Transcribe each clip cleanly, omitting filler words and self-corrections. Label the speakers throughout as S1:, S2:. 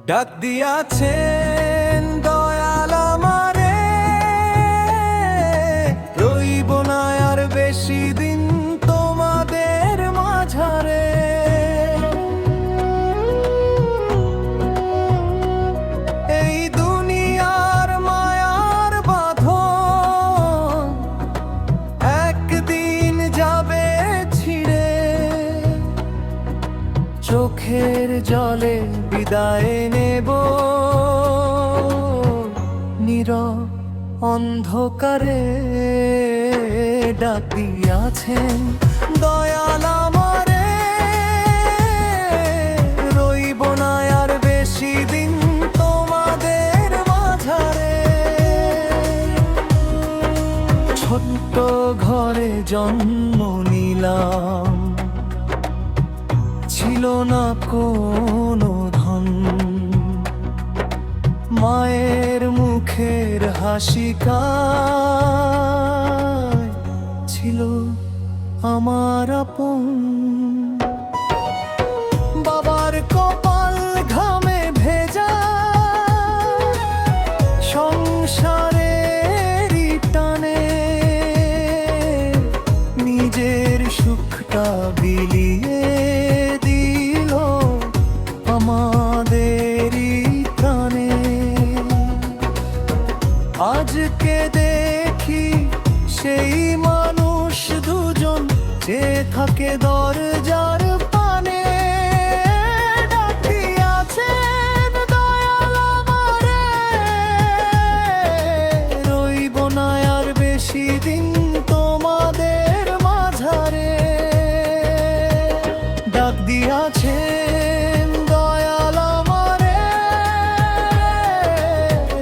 S1: ডাক দিয়াছেন দয়াল আমারে, রইব না আর বেশি দিন তোমাদের মাঝারে। এই দুনিয়ার মায়ার বাঁধন একদিন যাবে ছিঁড়ে, চোখের জলে বিদায় নেব নীরব অন্ধকারে। ডাক দিয়াছেন দয়াল আমারে, রইব না আর বেশি দিন তোমাদের মাঝারে। ছোট্ট ঘরে জন্ম নিলাম, ছিল না কোনো ধন, মায়ের মুখের হাসি ছিল আমার আপন। বাবার কপাল ঘামে ভেজা, সংসারের টানে নিজের সুখটা বিলিয়ে দিল আমাদেরই প্রাণে। আজকে দেখি সেই মানুষ দুজন যে থাকে দরজার পানে। ডাক দিয়াছেন দয়াল আমারে, রইব না আর বেশি দিন তোমাদের মাঝারে। ডাক দিয়াছেন দয়াল আমারে,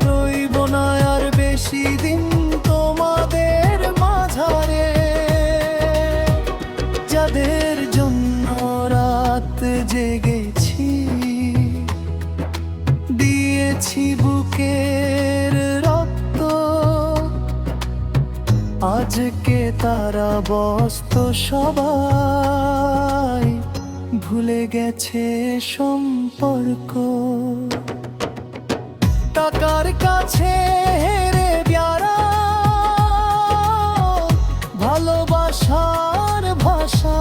S1: রইব না আর বেশি দিন তোমাদের মাঝারে। যাদের জন্য রাত জেগেছি, দিয়েছি বুকের রক্ত, আজকে তারা ব্যস্ত সবাই, ভুলে গেছে সম্পর্ক। টাকার কাছে হেরে যারা ভালোবাসার ভাষা,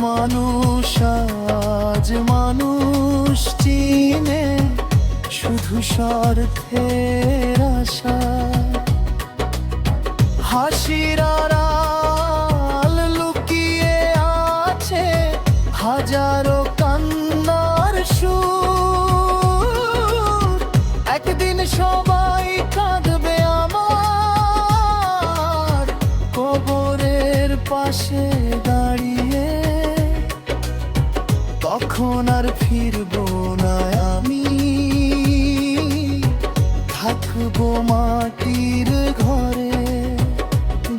S1: মানুষ আজ মানুষ চিনে শুধু স্বার্থের আশা। হাসির আড়াল লুকিয়ে আছে হাজারো কান্নার সুর। একদিন সবাই কাঁদবে আমার কবরের পাশে দাঁড়িয়ে, তখন আর ফিরবো না আমি, থাকবো মাটির ঘরে।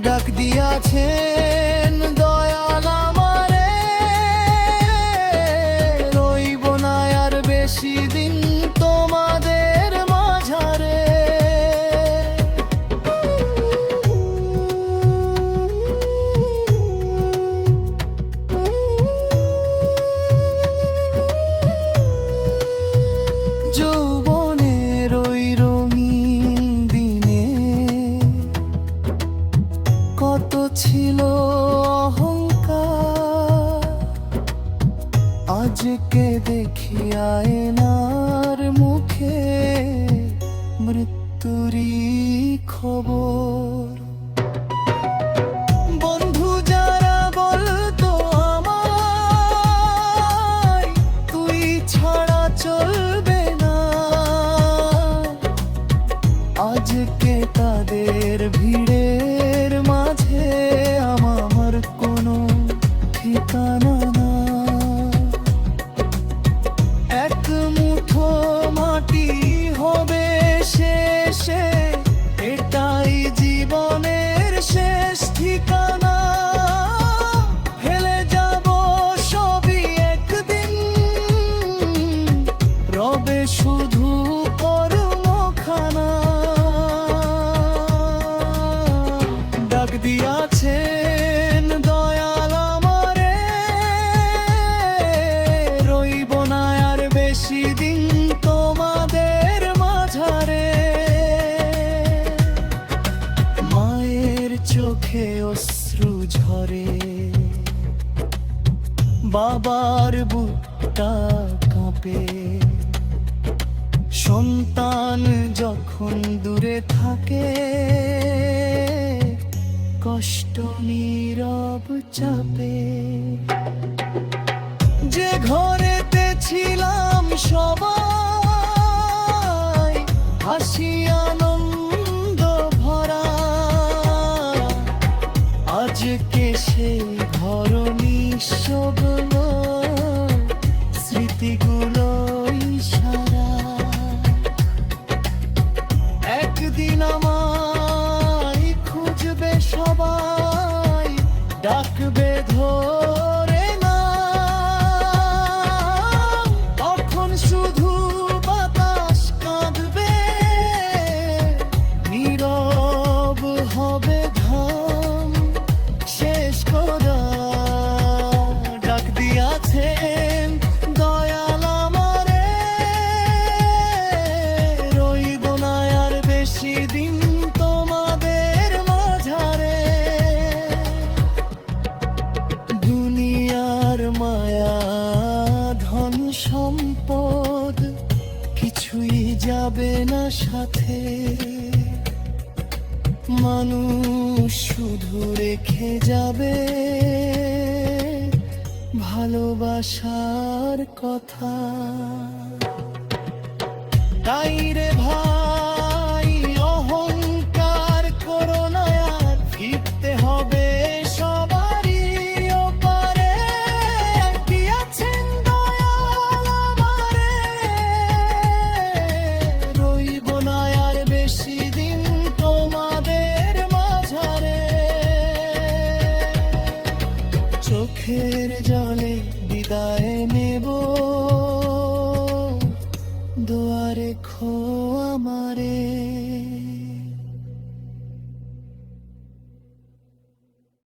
S1: ডাক দিয়াছেন দয়াল আমারে, রইব না আর বেশি দিন তোমাদের মাঝারে। যৌবনের ওই রঙিন দিনে কত ছিল অহংকার, আজকে দেখি আয়নার মুখে মৃত্যুরই খবর। বন্ধু যারা বলতো আমায় তুই ছাড়া চলবে না, আজকে তাদের ভিড়ের মাঝে আমার কোনো ঠিকানা না। এক মুঠো মাটি হবে শেষে, এটাই জীবনের শেষ ঠিকানা। ফেলে যাব সবই একদিন, রবে শুধু কর্মখানা। ডাক দিয়াছেন দয়াল আমারে, রইব না চোখে অশ্রু ঝরে, বাবার বুকটা কাঁপে। সন্তান যখন দূরে থাকে, কষ্ট নীরব চাপে। যে ঘরেতে ছিলাম সবাই, হাসি আনন্দ ভরা, আজকে সেই ঘর নিঃশব্দ, স্মৃতিগুলোই সারা। একদিন আমায় খুঁজবে সবাই, ডাকবে ধরে না, তখন শুধু বাতাস কাঁদবে, নীরব হবে ঘাম শেষ করা। ডাক দিয়াছেন দয়াল আমারে, রইব না আর বেশি দিন তোমাদের মাঝারে। দুনিয়ার মায়া ধন সম্পদ কিছুই যাবে না সাথে, মানুষ শুধু রেখে যাবে ভালোবাসার কথা। তাই রে ভাই অহংকার করো না আর, ফিরতে হবে সবারই ওপারে। দিয়াছেন দয়াল আমারে, রইব না আর বেশি দিন তোমাদের মাঝারে। চোখের জলে বিদায় নেব, দোয়া রেখো আমারে।